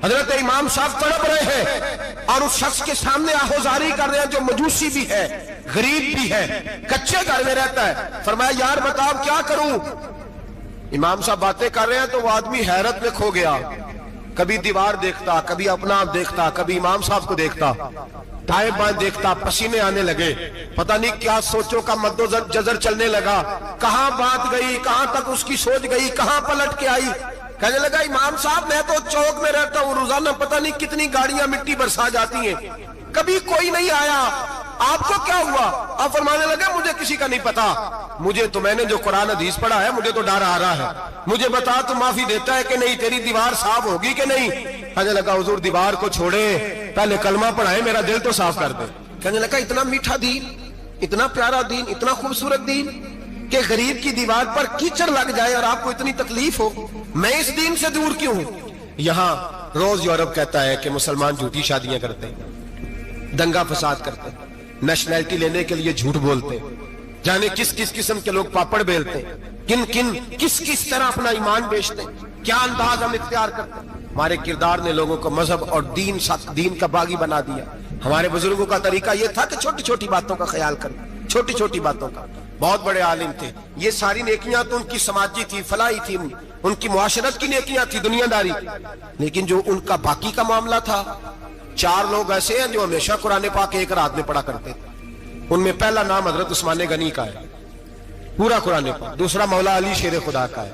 حضرت امام صاحب تڑپ رہے ہیں اور اس شخص کے سامنے آہوزاری کر رہے ہیں جو مجوسی بھی ہے، غریب بھی ہے، کچے گھر میں رہتا ہے۔ فرمایا یار بتاؤ کیا کروں؟ امام صاحب باتیں کر رہے ہیں تو وہ آدمی حیرت میں کھو گیا، کبھی دیوار دیکھتا، کبھی اپنا آپ دیکھتا، کبھی امام صاحب کو دیکھتا، دائیں بائیں دیکھتا، پسینے آنے لگے، پتہ نہیں کیا سوچوں کا مد و جزر چلنے لگا، کہاں بات گئی، کہاں تک اس کی سوچ گئی، کہاں پلٹ کے آئی۔ کہنے لگا امام صاحب میں تو چوک میں رہتا ہوں، روزانہ پتہ نہیں کتنی گاڑیاں مٹی برسا جاتی ہیں، کبھی کوئی نہیں آیا، آپ کو کیا ہوا؟ آپ فرمانے لگا مجھے کسی کا نہیں پتا، مجھے تو میں نے جو قرآن حدیث پڑھا ہے مجھے تو ڈر آ رہا ہے، مجھے بتا تو معافی دیتا ہے کہ نہیں، تیری دیوار صاف ہوگی کہ نہیں؟ کہنے لگا حضور دیوار کو چھوڑے، پہلے کلمہ پڑھائے، میرا دل تو صاف کر دے۔ کہنے لگا اتنا میٹھا دین، اتنا پیارا دین، اتنا خوبصورت دین کہ غریب کی دیوار پر کیچڑ لگ جائے اور آپ کو اتنی تکلیف ہو، میں اس دین سے دور کیوں ہوں؟ یہاں روز یورپ کہتا ہے کہ مسلمان جھوٹی شادیاں کرتے ہیں، دنگا فساد کرتے ہیں، نیشنلٹی لینے کے لیے جھوٹ بولتے ہیں، جانے کس کس قسم کے لوگ پاپڑ بیلتے ہیں، کس طرح اپنا ایمان بیچتے ہیں، کیا انداز ہم اختیار کرتے ہیں۔ ہمارے کردار نے لوگوں کو مذہب اور دین کا باغی بنا دیا۔ ہمارے بزرگوں کا طریقہ یہ تھا کہ چھوٹی چھوٹی باتوں کا خیال کریں، چھوٹی چھوٹی باتوں کا۔ بہت بڑے عالم تھے، یہ ساری نیکیاں تو ان کی سماجی تھی، فلاحی تھی، ان کی معاشرت کی نیکیاں تھی، دنیا داری، لیکن جو ان کا باقی کا معاملہ تھا، چار لوگ ایسے ہیں جو ہمیشہ قرآن پاک ایک رات میں پڑھا کرتے تھے۔ ان میں پہلا نام حضرت عثمان غنی کا ہے، پورا قرآن پاک، دوسرا مولا علی شیر خدا کا ہے،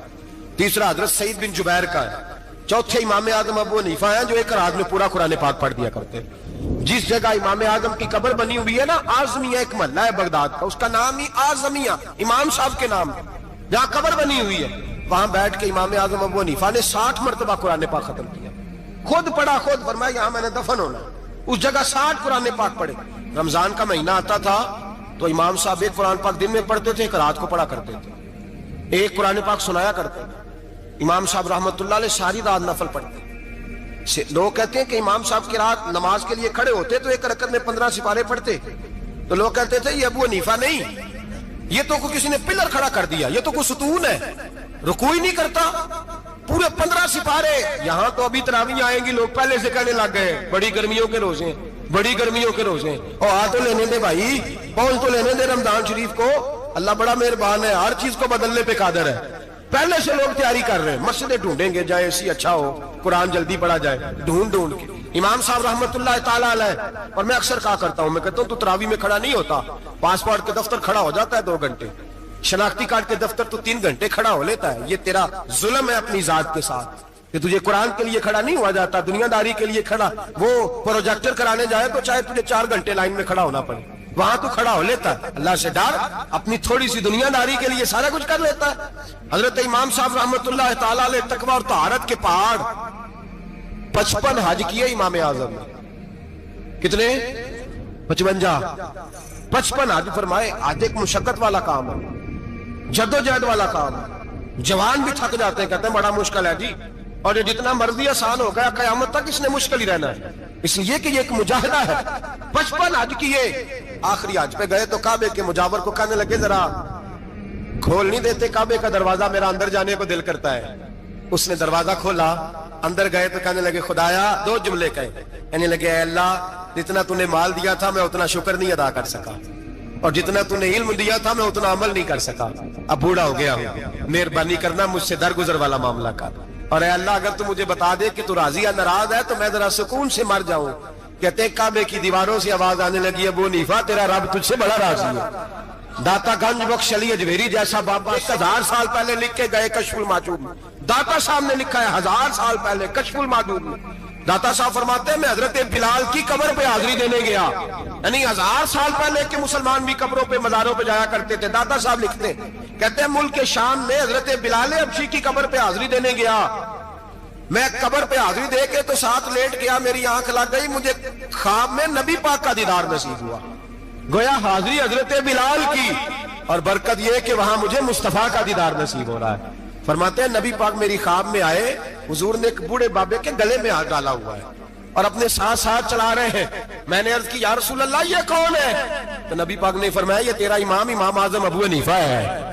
تیسرا حضرت سعید بن جبیر کا ہے، چوتھے امام اعظم ابو حنیفہ ہیں جو ایک رات میں پورا قرآن پاک پڑھ دیا کرتے ہیں۔ جس جگہ امام اعظم کی قبر بنی ہوئی ہے نا، اعظمیہ ایک محلہ ہے بغداد کا، اس کا نام ہی اعظمیہ، امام صاحب کے نام، جہاں قبر بنی ہوئی ہے، وہاں بیٹھ کے امام اعظم ابو حنیفہ نے 60 مرتبہ قرآن پاک ختم کیا، خود پڑھا، خود فرمایا یہاں میں نے دفن ہونا، اس جگہ 60 قرآن پاک پڑھے۔ رمضان کا مہینہ آتا تھا تو امام صاحب ایک قرآن پاک دن میں پڑھتے تھے، ایک رات کو پڑھا کرتے تھے، ایک قرآن پاک سنایا کرتے تھے۔ امام صاحب رحمت اللہ علیہ ساری رات نفل پڑھتے۔ لوگ کہتے ہیں کہ امام صاحب کی رات نماز کے لیے کھڑے ہوتے تو ایک رکعت میں 15 سپارے پڑھتے، تو لوگ کہتے تھے یہ ابو حنیفہ نہیں، یہ تو کسی نے پلر کھڑا کر دیا، یہ تو کوئی ستون ہے، رکوع ہی نہیں کرتا، پورے 15 سپارے۔ یہاں تو ابھی تراویح آئیں گی، لوگ پہلے سے کہنے لگ گئے بڑی گرمیوں کے روزے ہیں، بڑی گرمیوں کے روزے ہیں، اور آ تو لینے دے بھائی، پہنچ تو لینے دے رمضان شریف کو، اللہ بڑا مہربان ہے، ہر چیز کو بدلنے پہ قادر ہے۔ پہلے سے لوگ تیاری کر رہے ہیں، مسجدیں ڈھونڈیں گے جائے ایسی اچھا ہو، قرآن جلدی پڑھا جائے، ڈھونڈ کے۔ امام صاحب رحمت اللہ تعالیٰ علیہ، اور میں اکثر کہا کرتا ہوں، میں کہتا ہوں تو تراویح میں کھڑا نہیں ہوتا، پاسپورٹ کے دفتر کھڑا ہو جاتا ہے 2 گھنٹے، شناختی کارڈ کے دفتر تو 3 گھنٹے کھڑا ہو لیتا ہے۔ یہ تیرا ظلم ہے اپنی ذات کے ساتھ کہ تجھے قرآن کے لیے کھڑا نہیں ہوا جاتا، دنیا داری کے لیے کھڑا، وہ پروجیکٹر کرانے جائے تو چاہے تجھے 4 گھنٹے لائن میں کھڑا ہونا پڑے، وہاں تو کھڑا ہو لیتا ہے۔ اللہ سے ڈر، اپنی تھوڑی سی دنیا داری کے لیے سارا کچھ کر لیتا ہے۔ حضرت امام صاحب رحمت اللہ تعالیٰ علیہ تقوی اور طہارت کے پہاڑ 55 حج کیے امام اعظم نے، کتنے؟ 55 حج فرمائے۔ حج ایک مشقت والا کام ہے، جدوجہد والا کام ہے، جوان بھی تھک جاتے ہیں، کہتے ہیں بڑا مشکل ہے جی، اور یہ جتنا مرضی آسان ہو گیا قیامت تک اس نے مشکل ہی رہنا ہے، اس لیے کہ یہ ایک مجاہدہ ہے۔ 55 حج کیے، آخری حج پہ گئے تو کعبے کے مجاور کو کہنے لگے ذرا کھول نہیں دیتے کعبے کا دروازہ، میرا اندر جانے کو دل کرتا ہے۔ اس نے دروازہ کھولا، اندر گئے تو کہنے لگے خدایا، 2 جملے کہے، کہنے لگے اے اللہ جتنا تو نے مال دیا تھا میں اتنا شکر نہیں ادا کر سکا، اور جتنا تو نے علم دیا تھا میں اتنا عمل نہیں کر سکا، اب بوڑھا ہو گیا ہوں، مہربانی کرنا مجھ سے درگزر والا معاملہ کر، اور اے اللہ اگر تو مجھے بتا دے کہ تو راضی یا ناراض ہے تو میں ذرا سکون سے مر جاؤں۔ کہتے ہیں کعبے کی دیواروں سے آواز آنے لگی، ابو حنیفہ تیرا رب تجھ سے بڑا راضی ہے۔ داتا گنج بخش علی اجمیری جیسا بابا 1000 سال پہلے لکھ کے گئے کشف المعجوب میں، داتا صاحب نے لکھا ہے 1000 سال پہلے کشف المعجوب میں، داتا صاحب فرماتے ہیں میں حضرت بلال کی قبر پہ حاضری دینے گیا، یعنی 1000 سال پہلے کے مسلمان بھی قبروں پہ مزاروں پہ جایا کرتے تھے۔ داتا صاحب لکھتے ہیں، کہتے ہیں ملک شام میں حضرت بلال حبشی کی قبر پہ حاضری دینے گیا، میں قبر پہ حاضری دے کے تو ساتھ لیٹ گیا، میری آنکھ لگ گئی، مجھے خواب میں نبی پاک کا دیدار نصیب ہوا، گویا حاضری حضرت بلال کی، اور برکت یہ کہ وہاں مجھے مصطفیٰ کا دیدار نصیب ہو رہا ہے۔ فرماتے ہیں نبی پاک میری خواب میں آئے، حضور نے ایک بوڑھے بابے کے گلے میں ہاتھ ڈالا ہوا ہے اور اپنے ساتھ ساتھ چلا رہے ہیں۔ میں نے عرض کی یا رسول اللہ یہ کون ہے؟ تو نبی پاک نے فرمایا یہ تیرا امام اعظم ابو حنیفہ ہے۔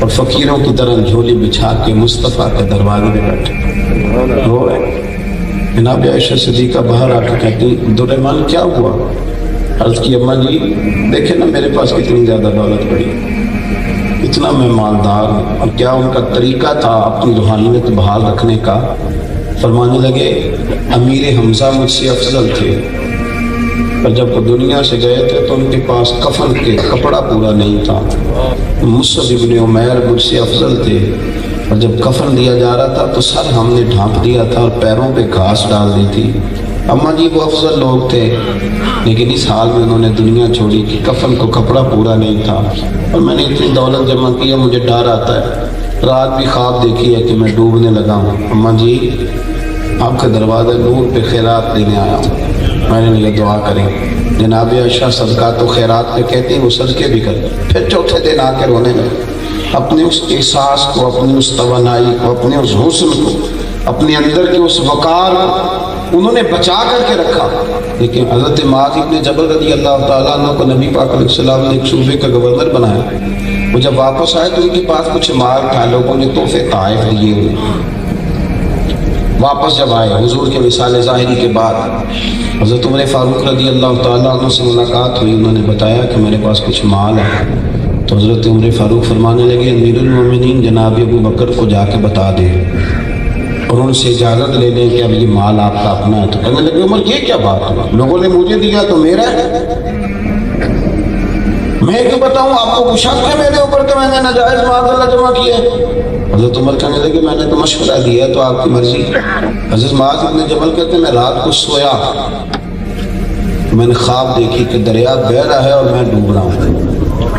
اور فقیروں کی طرح جھولی بچھا کے مصطفیٰ کے دروازے میں بیٹھے رو رہے۔ جناب عائشہ صدیقہ باہر آ کے کہتی دررحمان کیا ہوا؟ عرض کی اماں جی دیکھیں نا میرے پاس کتنی زیادہ دولت پڑی، اتنا میں مالدار ہوں، اور کیا ان کا طریقہ تھا اپنی روحانیت بحال رکھنے کا۔ فرمانے لگے امیر حمزہ مجھ سے افضل تھے، اور جب وہ دنیا سے گئے تھے تو ان کے پاس کفن کے کپڑا پورا نہیں تھا۔ مصعب ابن عمیر مجھ سے افضل تھے، اور جب کفن دیا جا رہا تھا تو سر ہم نے ڈھانپ دیا تھا اور پیروں پہ گھاس ڈال دی تھی۔ اماں جی وہ افضل لوگ تھے، لیکن اس حال میں انہوں نے دنیا چھوڑی کہ کفن کو کپڑا پورا نہیں تھا، اور میں نے اتنی دولت جمع کی ہے مجھے ڈر آتا ہے، رات بھی خواب دیکھی ہے کہ میں ڈوبنے لگا ہوں۔ اماں جی آپ کے دروازے نور پہ خیرات دینے آیا ہوں، میں نے یہ دعا کریں۔ جناب عائشہ صدقات و خیرات پہ کہتی ہیں وہ صدقے بھی کریں۔ پھر چوتھے دن آ کے رونے لگے، اپنے اس احساس کو، اپنی اس توانائی کو، اپنے اس حسن کو، اپنے اندر کے اس وقار کو انہوں نے بچا کر کے رکھا۔ لیکن حضرت معاذ ابن جبل رضی اللہ تعالیٰ عنہ کو نبی پاک علیہ السلام نے ایک صوبے کا گورنر بنایا۔ وہ جب واپس آئے تو ان کے پاس کچھ مال تھا، لوگوں نے تحفے طائف دیے ہوئے۔ واپس جب آئے حضور کے وصال ظاہری کے بعد حضرت عمر فاروق رضی اللہ تعالیٰ عنہ سے ملاقات ہوئی، انہوں نے بتایا کہ میرے پاس کچھ مال ہے۔ تو حضرت عمر فاروق فرمانے لگے امیر المومنین جناب ابو بکر کو جا کے بتا دے اور ان سے اجازت لے لیں کہ اب یہ مال آپ کا اپنا ہے۔ تو کہنے لگے عمر یہ کیا بات ہے، لوگوں نے مجھے دیا تو میرا ہے، میں کیوں بتاؤں آپ کو؟ شک ہے میرے اوپر کہ میں نے ناجائز مال اللہ جمع کیا ہے؟ حضرت عمر کہنے لگے میں نے تو مشورہ دیا تو آپ کی مرضی۔ حضرت معاذ ابن جبل کہتے ہیں میں رات کو سویا، میں نے خواب دیکھی کہ دریا بہہ رہا ہے اور میں ڈوب رہا ہوں،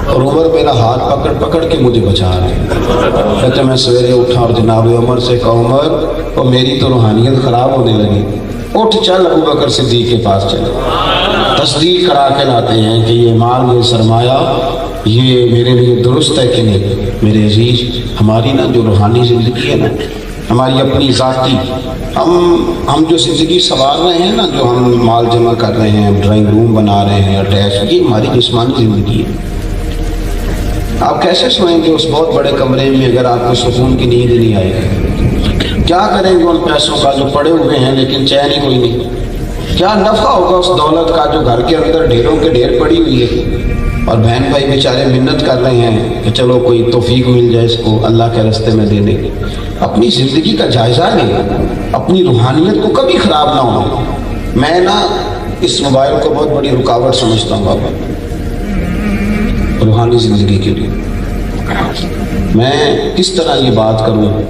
اور عمر میرا ہاتھ پکڑ پکڑ کے مجھے بچا رہے ہیں۔ کہتے میں سویرے اٹھا اور جناب عمر سے کہا عمر اور میری تو روحانیت خراب ہونے لگی، اٹھ چل ابو بکر صدیق کے پاس چلے، تصدیق کرا کے لاتے ہیں کہ یہ مال یہ سرمایہ یہ میرے لیے درست ہے کہ نہیں۔ میرے عزیز ہماری نا جو روحانی زندگی ہے نا، ہماری اپنی ذاتی ہم جو زندگی سنوار رہے ہیں نا، جو ہم مال جمع کر رہے ہیں، ڈرائنگ روم بنا رہے ہیں، اٹیچ، یہ ہماری جسمانی زندگی ہے۔ آپ کیسے سوئیں گے اس بہت بڑے کمرے میں اگر آپ کو سکون کی نیند نہیں آئے گی؟ کیا کریں گے ان پیسوں کا جو پڑے ہوئے ہیں لیکن چین ہی کوئی نہیں؟ کیا نفع ہوگا اس دولت کا جو گھر کے اندر ڈھیروں کے ڈھیر پڑی ہوئی ہے، اور بہن بھائی بیچارے منت کر رہے ہیں کہ چلو کوئی توفیق مل جائے اس کو اللہ کے راستے میں دینے کی۔ اپنی زندگی کا جائزہ لیں، اپنی روحانیت کو کبھی خراب نہ ہو۔ میں نا اس موبائل کو بہت بڑی رکاوٹ سمجھتا ہوں بابا روحانی زندگی کے لیے۔ میں کس طرح یہ بات کروں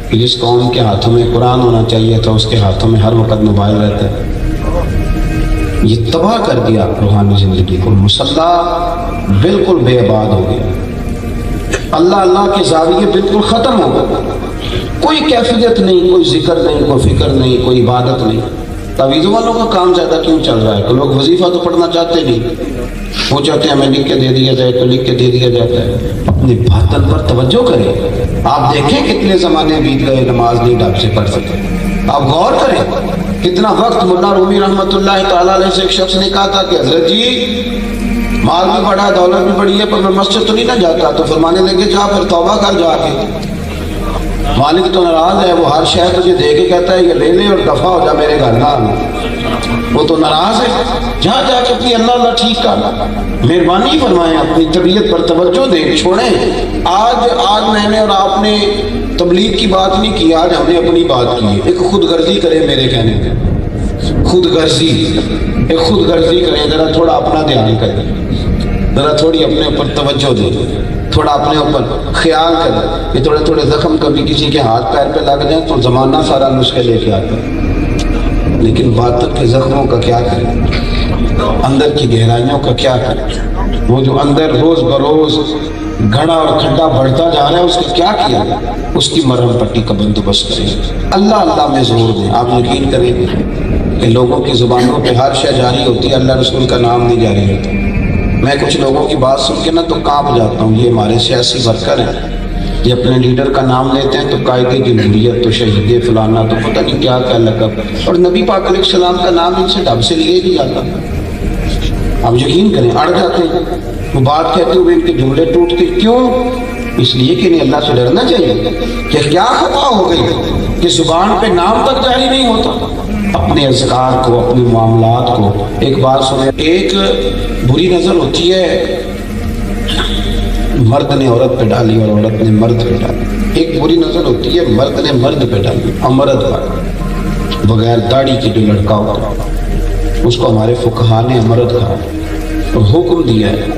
کہ جس قوم کے ہاتھوں میں قرآن ہونا چاہیے تھا اس کے ہاتھوں میں ہر وقت موبائل رہتا ہے۔ یہ تباہ کر دیا روحانی زندگی کو، مسلح بالکل بے آباد ہو گیا، اللہ کے زاویے بالکل ختم ہو گئے، کوئی کیفیت نہیں، کوئی ذکر نہیں، کوئی فکر نہیں، کوئی عبادت نہیں۔ تعویذوں والوں کا کام زیادہ کیوں چل رہا ہے کہ لوگ وظیفہ تو پڑھنا چاہتے نہیں، وہ چاہتے ہیں ہمیں لکھ کے دے دیا جائے تو لکھ کے دے دیا جاتا ہے۔ اپنے باطن پر توجہ کریں، آپ دیکھیں کتنے زمانے بیت گئے نماز نہیں ڈھنگ سے پڑھ سکے، آپ غور کریں کتنا وقت۔ مولانا رومی رحمۃ اللہ تعالیٰ علیہ سے ایک شخص نے کہا تھا کہ حضرت جی مال بھی بڑا دولت بھی بڑی ہے پر میں مسجد تو نہیں نہ جاتا، تو فرمانے لگے جا پھر توبہ کر جا کے، مالک تو ناراض ہے، وہ ہر شے تجھے دے کے کہتا ہے یہ لے لے اور دفع ہو جا میرے گھر نہ آنا، وہ تو ناراض ہے، جا کے اپنی اللہ ٹھیک کر، مہربانی فرمائیں اپنی طبیعت پر توجہ دیں، چھوڑیں۔ آج میں نے اور آپ نے تبلیغ کی بات نہیں کی، آج ہم نے اپنی بات کی ہے۔ ایک خود غرضی کریں، میرے کہنے پہ خود غرضی کریں، ذرا تھوڑا اپنا دھیان کریں، ذرا تھوڑی اپنے اوپر توجہ دیں، تھوڑا اپنے اوپر خیال کریں۔ یہ تھوڑے تھوڑے زخم کبھی کسی کے ہاتھ پیر پہ لگ جائیں تو زمانہ سارا نسخے لے کے آتا ہے، لیکن باطن کے زخموں کا کیا کریں، اندر کی گہرائیوں کا کیا کریں؟ وہ جو اندر روز بروز گھڑا اور کھڈا بڑھتا جا رہا ہے اس کا کیا کیا، اس کی مرہم پٹی کا بندوبست کریں، اللہ میں زور دیں۔ آپ یقین کریں کہ لوگوں کی زبانوں پہ ہر شے جاری ہوتی ہے، اللہ رسول کا نام نہیں جاری ہوتا۔ میں کچھ لوگوں کی بات سن کے نا تو کانپ جاتا ہوں، یہ ہمارے سیاسی ورکر ہیں، یہ اپنے لیڈر کا نام لیتے ہیں تو قائد جمہوریت تو شہید فلانا تو پتہ نہیں کیا کیا لقب، اور نبی پاک علیہ السلام کا نام ان سے ڈھب سے لیے نہیں جاتا۔ آپ یقین کریں اڑ جاتے ہیں، وہ بات کہتے ہوئے ان کے جملے ٹوٹتے، کیوں اس لیے کہ انہیں اللہ سے ڈرنا چاہیے کہ کیا خطا ہو گئی کہ زبان پہ نام تک جاری نہیں ہوتا. اپنے اذکار کو، اپنے معاملات کو. ایک بات سنیں، ایک بری نظر ہوتی ہے مرد نے عورت پہ ڈالی اور عورت نے مرد پہ ڈالی. ایک بری نظر ہوتی ہے مرد نے مرد پہ ڈالی، امرد پر بغیر داڑھی کے جو لڑکا ہوتا ہے اس کو ہمارے فقہا نے امرد کہا اور حکم دیا ہے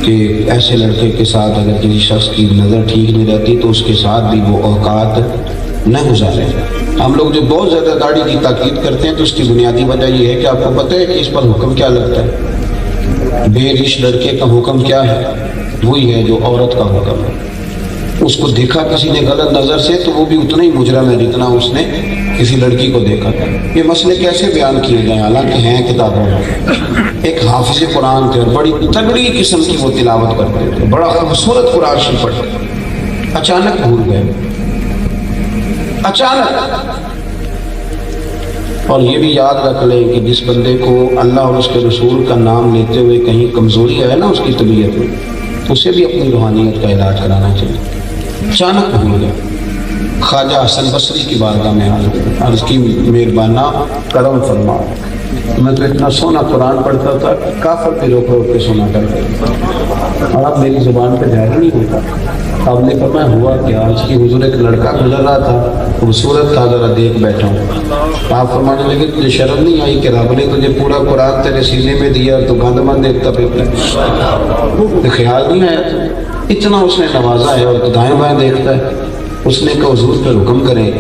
کہ ایسے لڑکے کے ساتھ اگر کسی شخص کی نظر ٹھیک نہیں رہتی تو اس کے ساتھ بھی وہ اوقات نہ گزارے. ہم لوگ جو بہت زیادہ داڑھی کی تاکید کرتے ہیں تو اس کی بنیادی وجہ یہ ہے کہ آپ کو پتہ ہے کہ اس پر حکم کیا لگتا ہے. بے رش لڑکے کا حکم کیا ہے؟ وہی ہے جو عورت کا حکم ہے. اس کو دیکھا کسی نے غلط نظر سے تو وہ بھی اتنا ہی مجرم ہے جتنا اس نے کسی لڑکی کو دیکھا. یہ مسئلے کیسے بیان کیے گئے حالانکہ ہیں کتابوں میں. ایک حافظ قرآن تھے اور بڑی تگڑی قسم کی وہ تلاوت کرتے تھے، بڑا خوبصورت قرآن شریف پڑھتے. اچانک بھول گئے، اچانک. اور یہ بھی یاد رکھ لیں کہ جس بندے کو اللہ اور اس کے رسول کا نام لیتے ہوئے کہیں کمزوری ہے نا اس کی طبیعت میں، اسے بھی اپنی روحانیت کا علاج کرانا چاہیے. اچانک بھول گئے. خواجہ حسن بصری کی بارگاہ میں عرض کی مہربانہ کرم فرما، میں تو اتنا سونا قرآن پڑھتا تھا کافر پہ روک روک کے سونا کرتا تھا اور اب میری زبان پہ ظاہر نہیں ہوتا. اب نے فرمایا ہوا کیا؟ آج کی حضور ایک لڑکا گزر رہا تھا، خوبصورت تھا، ذرا دیکھ بیٹھا ہوں. آپ فرمانے لگے تجھے شرم نہیں آئی کہ رب نے تجھے پورا قرآن تیرے سینے میں دیا تو گند من دیکھتا پھرتا؟ خیال نہیں آیا اتنا اس نے نوازا ہے اور دائیں بائیں دیکھتا ہے. اس نے کہا حضور پہ حکم کریں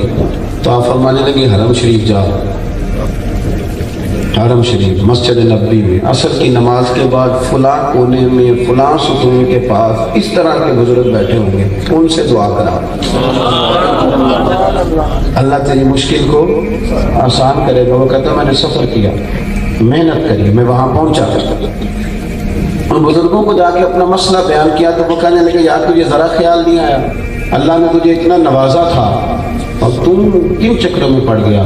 تو آپ فرمانے لگے حرم شریف جاؤ. حرم شریف مسجد نبوی میں عصر کی نماز کے بعد فلاں کونے میں فلاں ستون کے پاس اس طرح کے بزرگ بیٹھے ہوں گے، ان سے دعا کرا. اللہ تیری مشکل کو آسان کرے گا. وہ کہتا میں نے سفر کیا، محنت کری، میں وہاں پہنچا، ان بزرگوں کو جا کے اپنا مسئلہ بیان کیا تو وہ کہنے لگے یار تجھے ذرا خیال نہیں آیا؟ اللہ نے تجھے اتنا نوازا تھا اور تم کیوں چکر میں پڑ گیا؟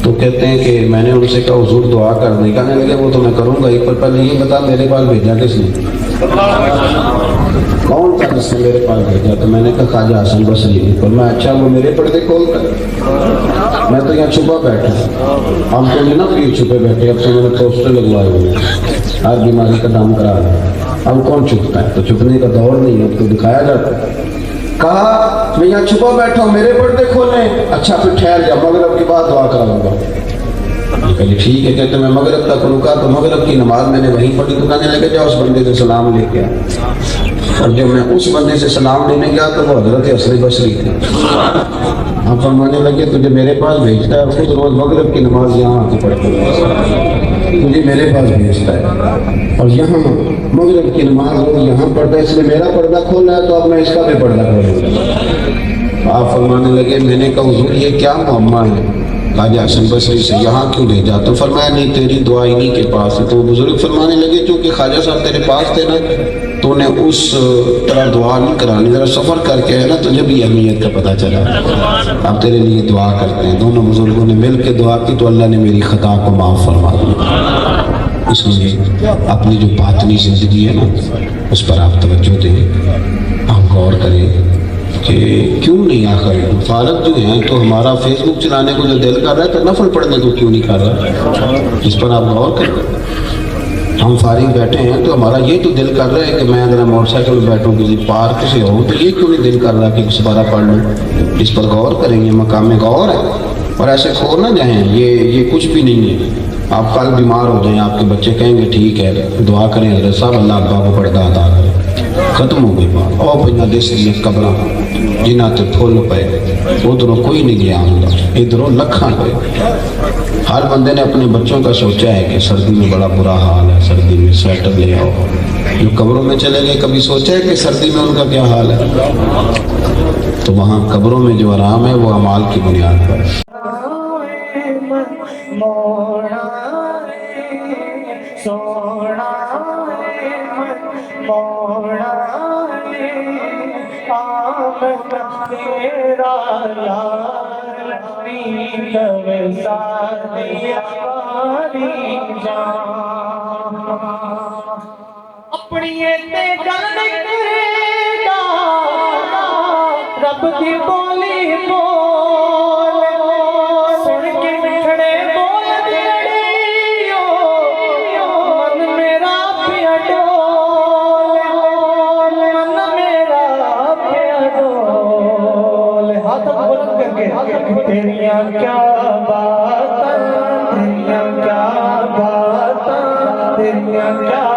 تو کہتے ہیں کہ میں نے ان سے کہا حضور دعا کر دیں. کہنے لگے وہ تو میں کروں گا ہی، پر پہلے یہ بتا میرے پاس بھیجا کس نے؟ کون تھا جس نے میرے پاس بھیجا؟ تو میں نے کہا خواجہ حسن بصری نے. پر میں اچھا وہ میرے پردے کھول کر، میں تو یہاں چھپا بیٹھا. ہم تو نہیں نا پھر چھپے بیٹھے، اب تو میں نے پوسٹر لگوائے ہوئے ہر بیماری کا دام کرا رہا. اب کون چھپتا ہے؟ تو چھپنے کا دور نہیں ہے، اب تو دکھایا جاتا ہے. کہا میں یہاں چھپا بیٹھا ہوں، میرے پردے کھولیں. اچھا پھر ٹھہر جا، مغرب کے بعد دعا کراؤں گا. کہتے ٹھیک ہے. کہتے میں مغرب تک رکا تو مغرب کی نماز میں نے وہیں پڑھی. تو کہنے لگے جاؤ اس بندے سے سلام لے کے آ. اور جب میں اس بندے سے سلام لینے گیا تو وہ حضرت حسن بصری تھے. آپ فرمانے لگے تجھے میرے پاس بھیجتا ہے، خود روز مغرب کی نماز یہاں آ کے پڑھتا ہے، تجھے میرے پاس بھیجتا ہے اور یہاں مغرب کی نماز وہ یہاں پڑھتا ہے، اس نے میرا پردہ کھولا ہے تو اب میں اس کا بھی پردہ کھولوں گا. آپ فرمانے لگے میں نے کہا حضور یہ کیا معمہ ہے؟ خواجہ حسن بصری سے یہاں کیوں بھیجا؟ تو فرمایا نہیں تیری دعا انہیں کے پاس ہے. تو وہ بزرگ فرمانے لگے چونکہ خواجہ صاحب تیرے پاس تھے نا تو انہیں اس طرح دعا نہیں کرانی، ذرا سفر کر کے ہے نا تجھے بھی اہمیت کا پتہ چلا. اب تیرے لیے دعا کرتے ہیں. دونوں بزرگوں نے مل کے دعا کی تو اللہ نے میری خطا کو معاف فرما دیا. اس لیے اپنی جو باطنی زندگی ہے نا اس پر آپ توجہ دیں، آپ غور کریں کہ کیوں نہیں آخر فارغ جو ہیں تو ہمارا فیس بک چلانے کو جو دل کر رہا ہے تو نفل پڑھنے کو کیوں نہیں کر رہا؟ اس پر آپ غور کریں. ہم فارغ بیٹھے ہیں تو ہمارا یہ تو دل کر رہا ہے کہ میں اگر موٹر سائیکل میں بیٹھوں کسی پارک سے ہوں تو یہ کیوں نہیں دل کر رہا کہ سپارہ پڑھ لوں؟ اس پر غور کریں. یہ مقام غور ہے اور ایسے کھو نہ جائیں. یہ کچھ بھی نہیں ہے. آپ کل بیمار ہو جائیں، آپ کے بچے کہیں گے ٹھیک ہے دعا کریں حضرت صاحب اللہ ابا کو پردہ عطا کرے، ختم ہو گئی بات. او پہ دیس لیے قبراں جنہ تے پھول پے، ادھروں کوئی نہیں گیا ہوں، ادھروں لکھاں پے. ہر بندے نے اپنے بچوں کا سوچا ہے کہ سردی میں بڑا برا حال ہے، سردی میں سویٹر لے آؤ. جو قبروں میں چلے گئے کبھی سوچا ہے کہ سردی میں ان کا کیا حال ہے؟ تو وہاں قبروں میں جو آرام ہے وہ اعمال کی بنیاد پر ہے. سونا موڑا تیرا یار نیند سادیا جان اپنی تے گل کرے دی بولی بول سن کے مٹھڑے بول دیڑیو من میرا پیا ڈول من میرا پیا ڈول ہاتھ بلند کر کے تیریاں کیا باتاں تیریاں کیا باتاں تیریاں کیا